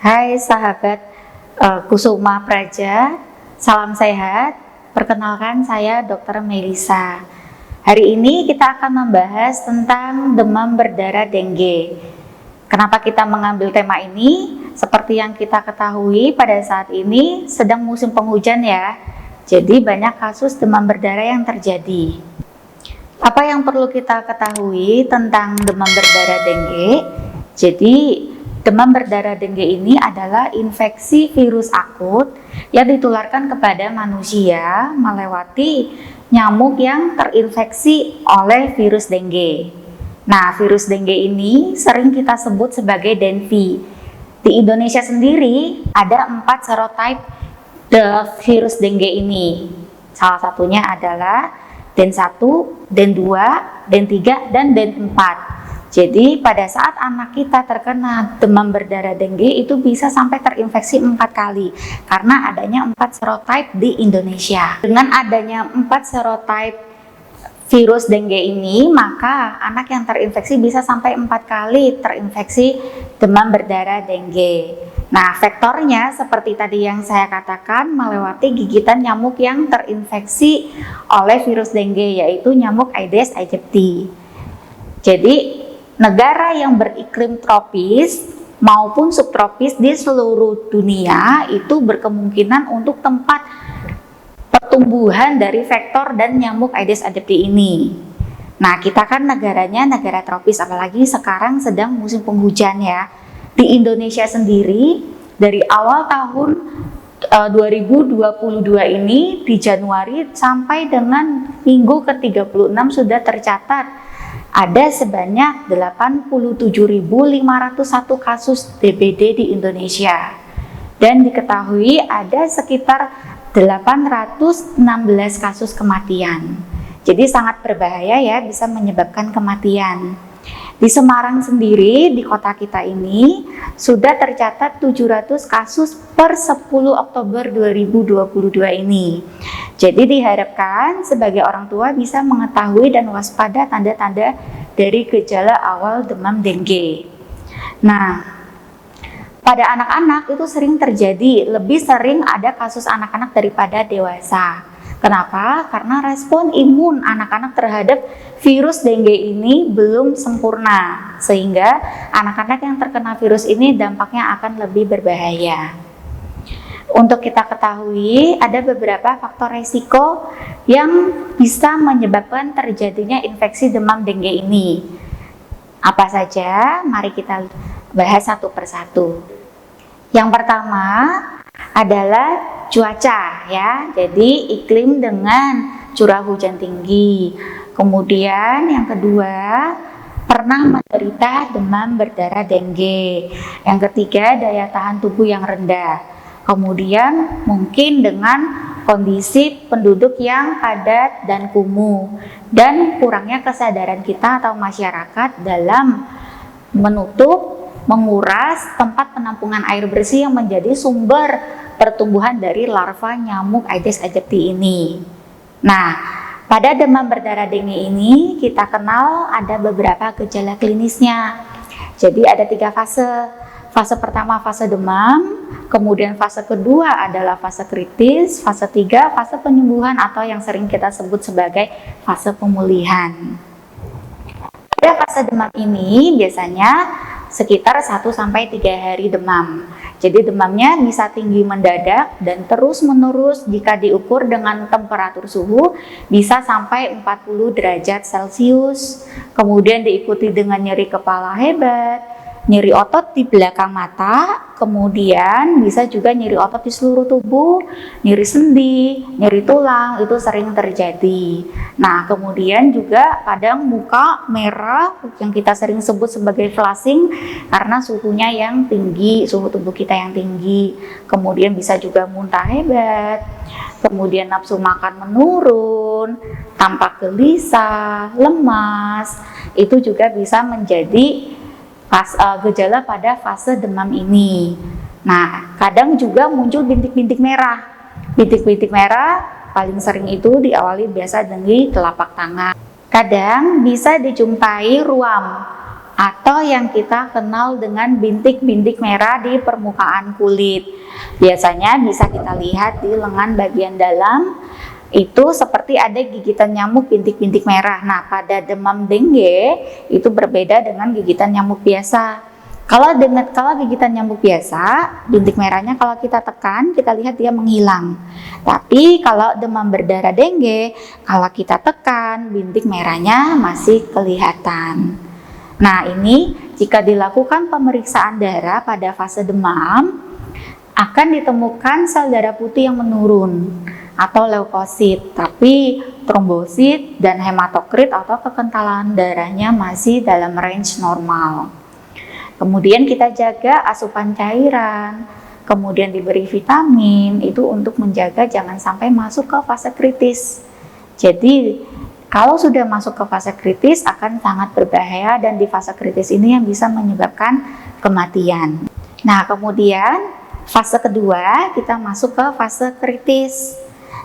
Hai sahabat Kusuma Praja, salam sehat. Perkenalkan saya Dr. Melisa. Hari ini kita akan membahas tentang demam berdarah dengue. Kenapa kita mengambil tema ini? Seperti yang kita ketahui pada saat ini sedang musim penghujan ya. Jadi banyak kasus demam berdarah yang terjadi. Apa yang perlu kita ketahui tentang demam berdarah dengue? Jadi demam berdarah dengue ini adalah infeksi virus akut yang ditularkan kepada manusia melewati nyamuk yang terinfeksi oleh virus dengue. Nah, virus dengue ini sering kita sebut sebagai dengue. Di Indonesia sendiri ada 4 serotype virus dengue ini. Salah satunya adalah Den 1, Den 2, Den 3, dan Den 4. Jadi pada saat anak kita terkena demam berdarah dengue itu bisa sampai terinfeksi 4 kali karena adanya 4 serotype di Indonesia. Dengan adanya 4 serotype virus dengue ini, maka anak yang terinfeksi bisa sampai 4 kali terinfeksi demam berdarah dengue. Nah, vektornya seperti tadi yang saya katakan melewati gigitan nyamuk yang terinfeksi oleh virus dengue, yaitu nyamuk Aedes aegypti. Jadi negara yang beriklim tropis maupun subtropis di seluruh dunia itu berkemungkinan untuk tempat pertumbuhan dari vektor dan nyamuk Aedes aegypti ini. Nah, kita kan negaranya negara tropis, apalagi sekarang sedang musim penghujan ya. Di Indonesia sendiri dari awal tahun 2022 ini di Januari sampai dengan minggu ke-36 sudah tercatat ada sebanyak 87.501 kasus DBD di Indonesia dan diketahui ada sekitar 816 kasus kematian. Jadi sangat berbahaya ya, bisa menyebabkan kematian. Di Semarang sendiri, di kota kita ini sudah tercatat 700 kasus per 10 Oktober 2022 ini. Jadi diharapkan sebagai orang tua bisa mengetahui dan waspada tanda-tanda dari gejala awal demam dengue. Nah, pada anak-anak itu sering terjadi, lebih sering ada kasus anak-anak daripada dewasa. Kenapa? Karena respon imun anak-anak terhadap virus dengue ini belum sempurna, sehingga anak-anak yang terkena virus ini dampaknya akan lebih berbahaya. Untuk kita ketahui, ada beberapa faktor resiko yang bisa menyebabkan terjadinya infeksi demam dengue ini. Apa saja? Mari kita bahas satu persatu. Yang pertama adalah cuaca ya, jadi iklim dengan curah hujan tinggi. Kemudian yang kedua, pernah menderita demam berdarah dengue. Yang ketiga, daya tahan tubuh yang rendah. Kemudian mungkin dengan kondisi penduduk yang padat dan kumuh dan kurangnya kesadaran kita atau masyarakat dalam menutup, menguras tempat penampungan air bersih yang menjadi sumber pertumbuhan dari larva nyamuk Aedes aegypti ini. Nah, pada demam berdarah dengue ini kita kenal ada beberapa gejala klinisnya. Jadi ada 3 fase. Fase pertama fase demam, kemudian fase kedua adalah fase kritis, fase 3 fase penyembuhan atau yang sering kita sebut sebagai fase pemulihan. Pada fase demam ini biasanya sekitar 1-3 hari demam. Jadi demamnya bisa tinggi mendadak dan terus menerus jika diukur dengan temperatur suhu bisa sampai 40 derajat Celcius. Kemudian diikuti dengan nyeri kepala hebat, nyeri otot di belakang mata, kemudian bisa juga nyeri otot di seluruh tubuh, nyeri sendi, nyeri tulang, itu sering terjadi. Nah, kemudian juga kadang muka merah yang kita sering sebut sebagai flushing karena suhunya yang tinggi, suhu tubuh kita yang tinggi. Kemudian bisa juga muntah hebat, kemudian nafsu makan menurun, tampak gelisah, lemas, itu juga bisa menjadi gejala pada fase demam ini. Nah, kadang juga muncul bintik-bintik merah. Bintik-bintik merah paling sering itu diawali biasa dengan telapak tangan. Kadang bisa dijumpai ruam atau yang kita kenal dengan bintik-bintik merah di permukaan kulit. Biasanya bisa kita lihat di lengan bagian dalam, itu seperti ada gigitan nyamuk bintik-bintik merah. Nah, pada demam dengue itu berbeda dengan gigitan nyamuk biasa. Kalau gigitan nyamuk biasa, bintik merahnya kalau kita tekan, kita lihat dia menghilang. Tapi kalau demam berdarah dengue, kalau kita tekan, bintik merahnya masih kelihatan. Nah, ini jika dilakukan pemeriksaan darah pada fase demam, akan ditemukan sel darah putih yang menurun atau leukosit, tapi trombosit dan hematokrit atau kekentalan darahnya masih dalam range normal. Kemudian kita jaga asupan cairan, kemudian diberi vitamin, itu untuk menjaga jangan sampai masuk ke fase kritis. Jadi kalau sudah masuk ke fase kritis akan sangat berbahaya, dan di fase kritis ini yang bisa menyebabkan kematian. Nah, kemudian fase kedua kita masuk ke fase kritis.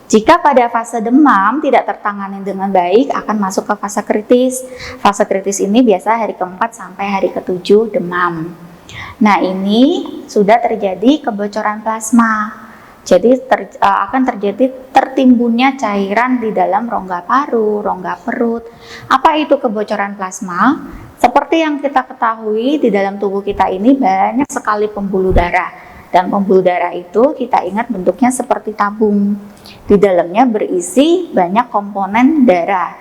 Jika pada fase demam tidak tertangani dengan baik, akan masuk ke fase kritis. Fase kritis ini biasa hari keempat sampai hari ketujuh demam. Nah, ini sudah terjadi kebocoran plasma. Jadi akan terjadi tertimbunnya cairan di dalam rongga paru, rongga perut. Apa itu kebocoran plasma? Seperti yang kita ketahui, di dalam tubuh kita ini banyak sekali pembuluh darah. Dan pembuluh darah itu kita ingat bentuknya seperti tabung. Di dalamnya berisi banyak komponen darah.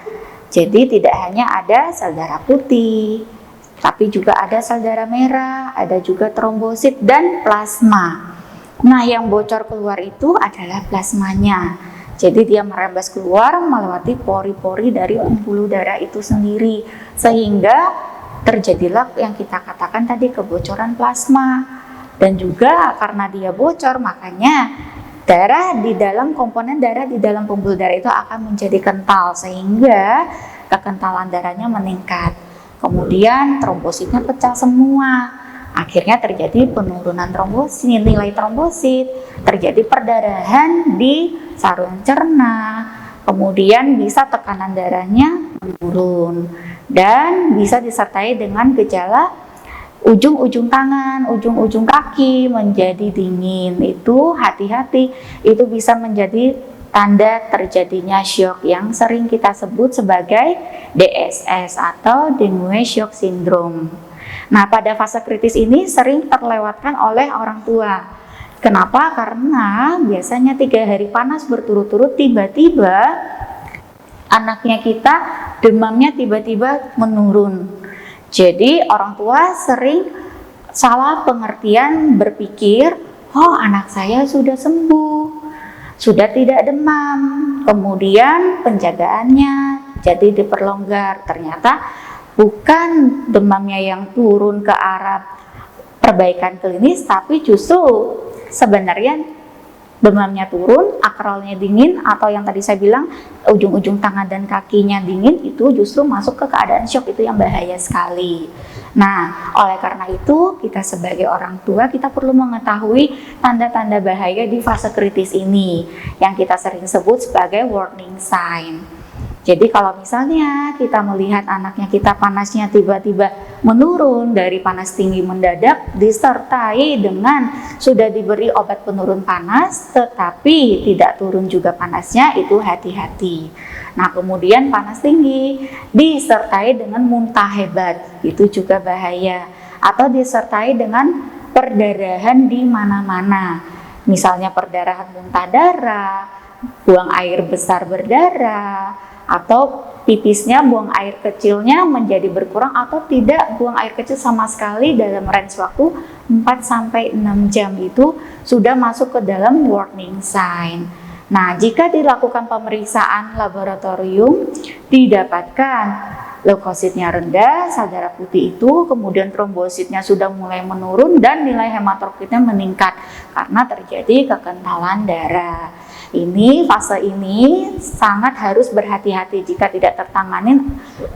Jadi tidak hanya ada sel darah putih, tapi juga ada sel darah merah, ada juga trombosit dan plasma. Nah, yang bocor keluar itu adalah plasmanya. Jadi dia merembes keluar melewati pori-pori dari pembuluh darah itu sendiri, sehingga terjadilah yang kita katakan tadi kebocoran plasma. Dan juga karena dia bocor, makanya darah di dalam komponen darah di dalam pembuluh darah itu akan menjadi kental, sehingga kekentalan darahnya meningkat. Kemudian trombositnya pecah semua. Akhirnya terjadi penurunan trombosit, nilai trombosit, terjadi perdarahan di saluran cerna. Kemudian bisa tekanan darahnya menurun dan bisa disertai dengan gejala ujung-ujung tangan, ujung-ujung kaki menjadi dingin. Itu hati-hati, itu bisa menjadi tanda terjadinya shock yang sering kita sebut sebagai DSS atau Dengue Shock Syndrome. Nah, pada fase kritis ini sering terlewatkan oleh orang tua. Kenapa? Karena biasanya 3 hari panas berturut-turut, tiba-tiba anaknya kita demamnya tiba-tiba menurun. Jadi orang tua sering salah pengertian, berpikir, oh anak saya sudah sembuh, sudah tidak demam, kemudian penjagaannya jadi diperlonggar. Ternyata bukan demamnya yang turun ke arah perbaikan klinis, tapi justru sebenarnya demamnya turun, akralnya dingin, atau yang tadi saya bilang ujung-ujung tangan dan kakinya dingin, itu justru masuk ke keadaan shock, itu yang bahaya sekali. Nah, oleh karena itu kita sebagai orang tua kita perlu mengetahui tanda-tanda bahaya di fase kritis ini yang kita sering sebut sebagai warning sign. Jadi kalau misalnya kita melihat anaknya kita panasnya tiba-tiba menurun dari panas tinggi mendadak disertai dengan sudah diberi obat penurun panas tetapi tidak turun juga panasnya, itu hati-hati. Nah, kemudian panas tinggi disertai dengan muntah hebat, itu juga bahaya. Atau disertai dengan perdarahan di mana-mana. Misalnya perdarahan muntah darah, buang air besar berdarah, atau pipisnya, buang air kecilnya menjadi berkurang atau tidak buang air kecil sama sekali dalam range waktu 4-6 jam, itu sudah masuk ke dalam warning sign. Nah, jika dilakukan pemeriksaan laboratorium didapatkan leukositnya rendah, sel darah putih itu, kemudian trombositnya sudah mulai menurun dan nilai hematokritnya meningkat karena terjadi kekentalan darah. Ini fase ini sangat harus berhati-hati, jika tidak tertangani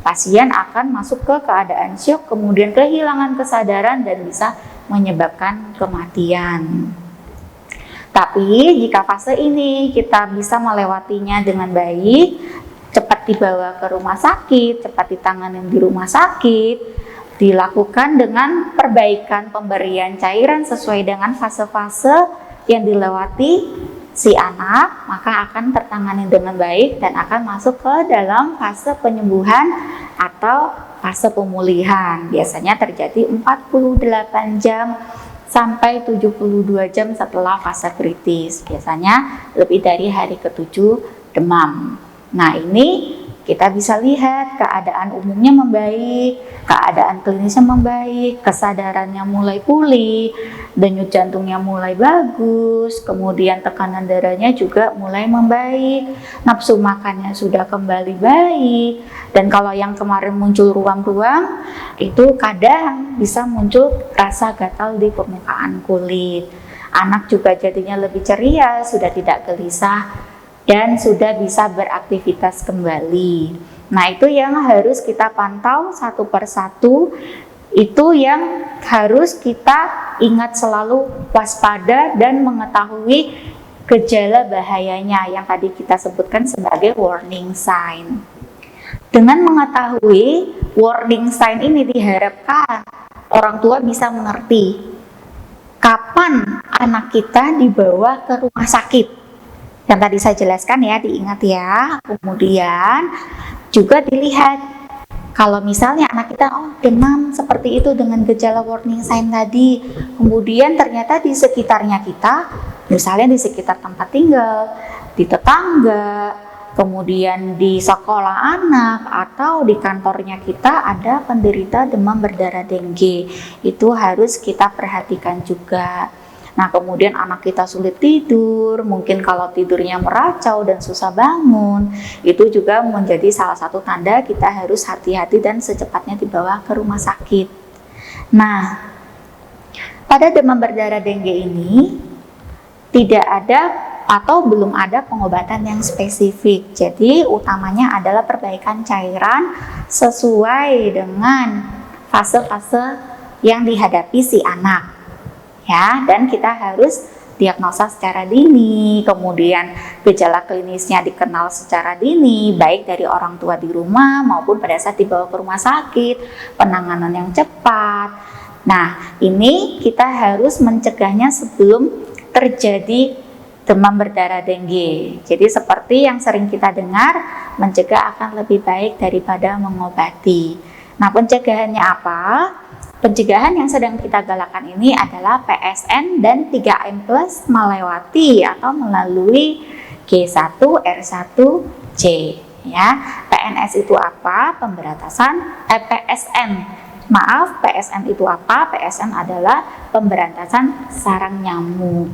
pasien akan masuk ke keadaan syok, kemudian kehilangan kesadaran dan bisa menyebabkan kematian. Tapi jika fase ini kita bisa melewatinya dengan baik, cepat dibawa ke rumah sakit, cepat ditangani di rumah sakit, dilakukan dengan perbaikan pemberian cairan sesuai dengan fase-fase yang dilewati si anak, maka akan tertangani dengan baik dan akan masuk ke dalam fase penyembuhan atau fase pemulihan. Biasanya terjadi 48 jam sampai 72 jam setelah fase kritis. Biasanya lebih dari hari ke-7 demam. Nah, ini kita bisa lihat keadaan umumnya membaik, keadaan klinisnya membaik, kesadarannya mulai pulih, denyut jantungnya mulai bagus, kemudian tekanan darahnya juga mulai membaik, nafsu makannya sudah kembali baik, dan kalau yang kemarin muncul ruam-ruam, itu kadang bisa muncul rasa gatal di permukaan kulit. Anak juga jadinya lebih ceria, sudah tidak gelisah, dan sudah bisa beraktivitas kembali. Nah, itu yang harus kita pantau satu persatu, itu yang harus kita ingat selalu, waspada dan mengetahui gejala bahayanya yang tadi kita sebutkan sebagai warning sign. Dengan mengetahui warning sign ini diharapkan orang tua bisa mengerti kapan anak kita dibawa ke rumah sakit. Yang tadi saya jelaskan ya, diingat ya. Kemudian juga dilihat kalau misalnya anak kita demam seperti itu dengan gejala warning sign tadi, kemudian ternyata di sekitarnya kita, misalnya di sekitar tempat tinggal, di tetangga, kemudian di sekolah anak atau di kantornya kita ada penderita demam berdarah dengue, itu harus kita perhatikan juga. Nah, kemudian anak kita sulit tidur, mungkin kalau tidurnya meracau dan susah bangun, itu juga menjadi salah satu tanda kita harus hati-hati dan secepatnya dibawa ke rumah sakit. Nah, pada demam berdarah dengue ini tidak ada atau belum ada pengobatan yang spesifik. Jadi, utamanya adalah perbaikan cairan sesuai dengan fase-fase yang dihadapi si anak. Ya, dan kita harus diagnosa secara dini, kemudian gejala klinisnya dikenal secara dini, baik dari orang tua di rumah maupun pada saat dibawa ke rumah sakit, penanganan yang cepat. Nah, ini kita harus mencegahnya sebelum terjadi demam berdarah dengue. Jadi seperti yang sering kita dengar, mencegah akan lebih baik daripada mengobati. Nah, pencegahannya apa? Pencegahan yang sedang kita galakkan ini adalah PSN dan 3M plus melewati atau melalui G1, R1, C. Ya, PNS itu apa? PSN itu apa? PSN adalah pemberantasan sarang nyamuk.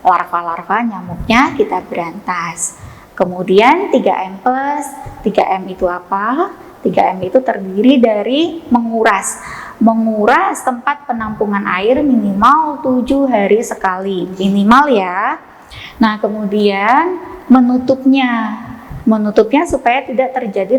Larva-larva nyamuknya kita berantas. Kemudian 3M plus, 3M itu apa? 3M itu terdiri dari menguras tempat penampungan air minimal 7 hari sekali, minimal ya. Nah, kemudian menutupnya supaya tidak terjadi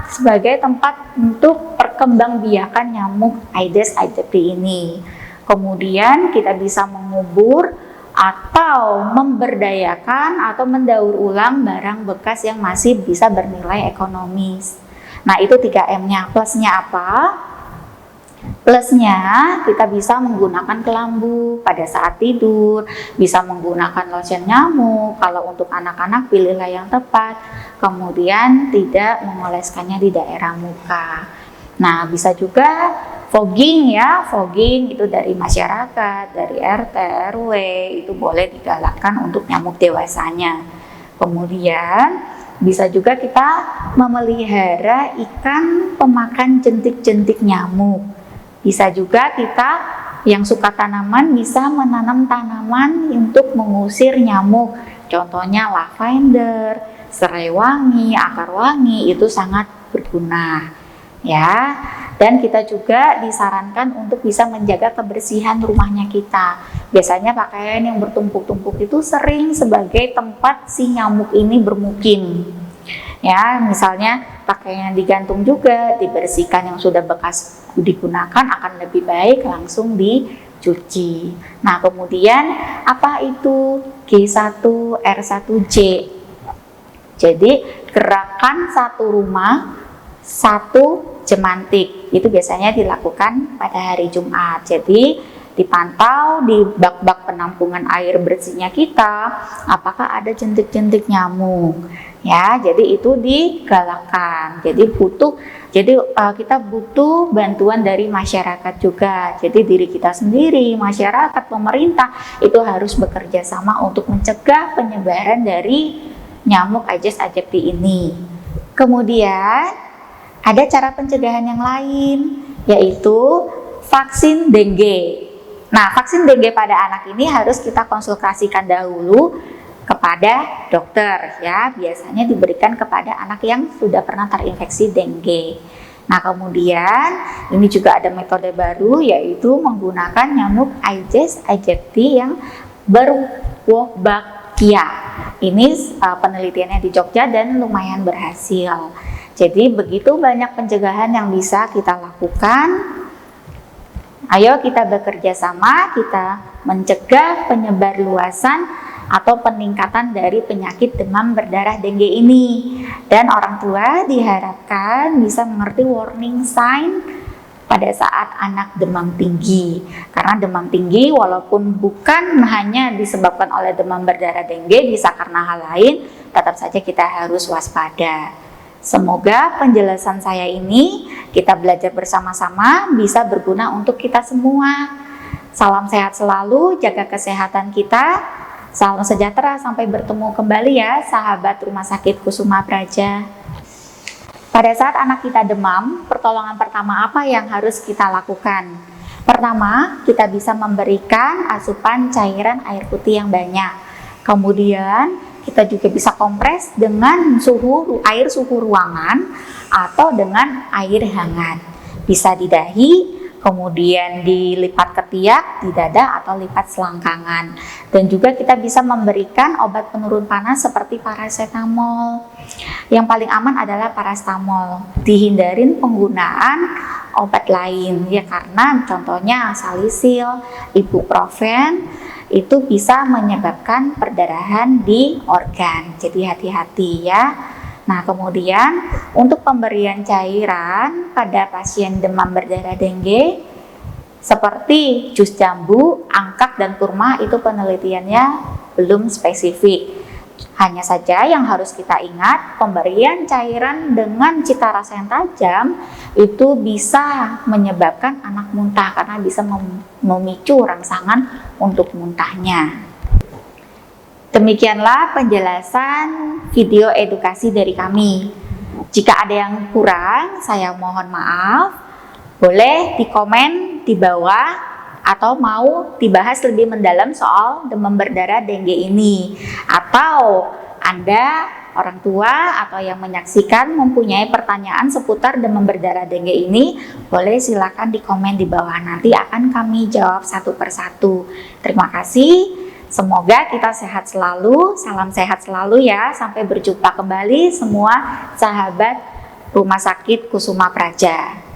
sebagai tempat untuk perkembangbiakan nyamuk Aedes aegypti ini. Kemudian kita bisa mengubur atau memberdayakan atau mendaur ulang barang bekas yang masih bisa bernilai ekonomis. Nah, itu 3M-nya. Plusnya apa? Plusnya kita bisa menggunakan kelambu pada saat tidur, bisa menggunakan lotion nyamuk. Kalau untuk anak-anak pilihlah yang tepat, kemudian tidak mengoleskannya di daerah muka. Nah, bisa juga fogging ya, fogging itu dari masyarakat, dari RT, RW, itu boleh digalakkan untuk nyamuk dewasanya. Kemudian bisa juga kita memelihara ikan pemakan jentik-jentik nyamuk. Bisa juga kita yang suka tanaman bisa menanam tanaman untuk mengusir nyamuk. Contohnya lavender, serai wangi, akar wangi, itu sangat berguna. Ya, dan kita juga disarankan untuk bisa menjaga kebersihan rumahnya kita. Biasanya pakaian yang bertumpuk-tumpuk itu sering sebagai tempat si nyamuk ini bermukim. Ya, misalnya pakaian digantung juga dibersihkan, yang sudah bekas digunakan akan lebih baik langsung dicuci. Nah, kemudian apa itu G1, R1, J? Jadi gerakan satu rumah, satu jemantik. Itu biasanya dilakukan pada hari Jumat. Jadi dipantau di bak-bak penampungan air bersihnya kita, apakah ada jentik-jentik nyamuk. Ya, jadi itu digalakkan. Jadi kita butuh bantuan dari masyarakat juga. Jadi diri kita sendiri, masyarakat, pemerintah itu harus bekerja sama untuk mencegah penyebaran dari nyamuk Aedes aegypti ini. Kemudian ada cara pencegahan yang lain, yaitu vaksin dengue. Nah, vaksin dengue pada anak ini harus kita konsultasikan dahulu kepada dokter ya. Biasanya diberikan kepada anak yang sudah pernah terinfeksi dengue. Nah, kemudian ini juga ada metode baru, yaitu menggunakan nyamuk Aedes aegypti yang berwolbachia. Ini penelitiannya di Jogja dan lumayan berhasil. Jadi begitu banyak pencegahan yang bisa kita lakukan. Ayo kita bekerja sama, kita mencegah penyebarluasan atau peningkatan dari penyakit demam berdarah dengue ini. Dan orang tua diharapkan bisa mengerti warning sign pada saat anak demam tinggi. Karena demam tinggi walaupun bukan hanya disebabkan oleh demam berdarah dengue, bisa karena hal lain, tetap saja kita harus waspada. Semoga penjelasan saya ini kita belajar bersama-sama bisa berguna untuk kita semua. Salam sehat selalu, jaga kesehatan kita. Salam sejahtera, sampai bertemu kembali ya sahabat Rumah Sakit Kusuma Praja. Pada saat anak kita demam, pertolongan pertama apa yang harus kita lakukan? Pertama, kita bisa memberikan asupan cairan air putih yang banyak. Kemudian kita juga bisa kompres dengan air suhu ruangan atau dengan air hangat. Bisa di dahi, kemudian dilipat ketiak, di dada, atau lipat selangkangan. Dan juga kita bisa memberikan obat penurun panas seperti paracetamol. Yang paling aman adalah paracetamol. Dihindarin penggunaan obat lain ya, karena contohnya salisil, ibuprofen itu bisa menyebabkan perdarahan di organ. Jadi hati-hati ya. Nah, kemudian untuk pemberian cairan pada pasien demam berdarah dengue seperti jus jambu, angkat, dan kurma, itu penelitiannya belum spesifik. Hanya saja yang harus kita ingat, pemberian cairan dengan cita rasa yang tajam itu bisa menyebabkan anak muntah karena bisa memicu rangsangan untuk muntahnya. Demikianlah penjelasan video edukasi dari kami. Jika ada yang kurang, saya mohon maaf. Boleh dikomen di bawah atau mau dibahas lebih mendalam soal demam berdarah dengue ini, atau Anda orang tua atau yang menyaksikan mempunyai pertanyaan seputar demam berdarah dengue ini, boleh silakan di komen di bawah, nanti akan kami jawab satu persatu. Terima kasih, semoga kita sehat selalu, salam sehat selalu ya, sampai berjumpa kembali semua sahabat Rumah Sakit Kusuma Praja.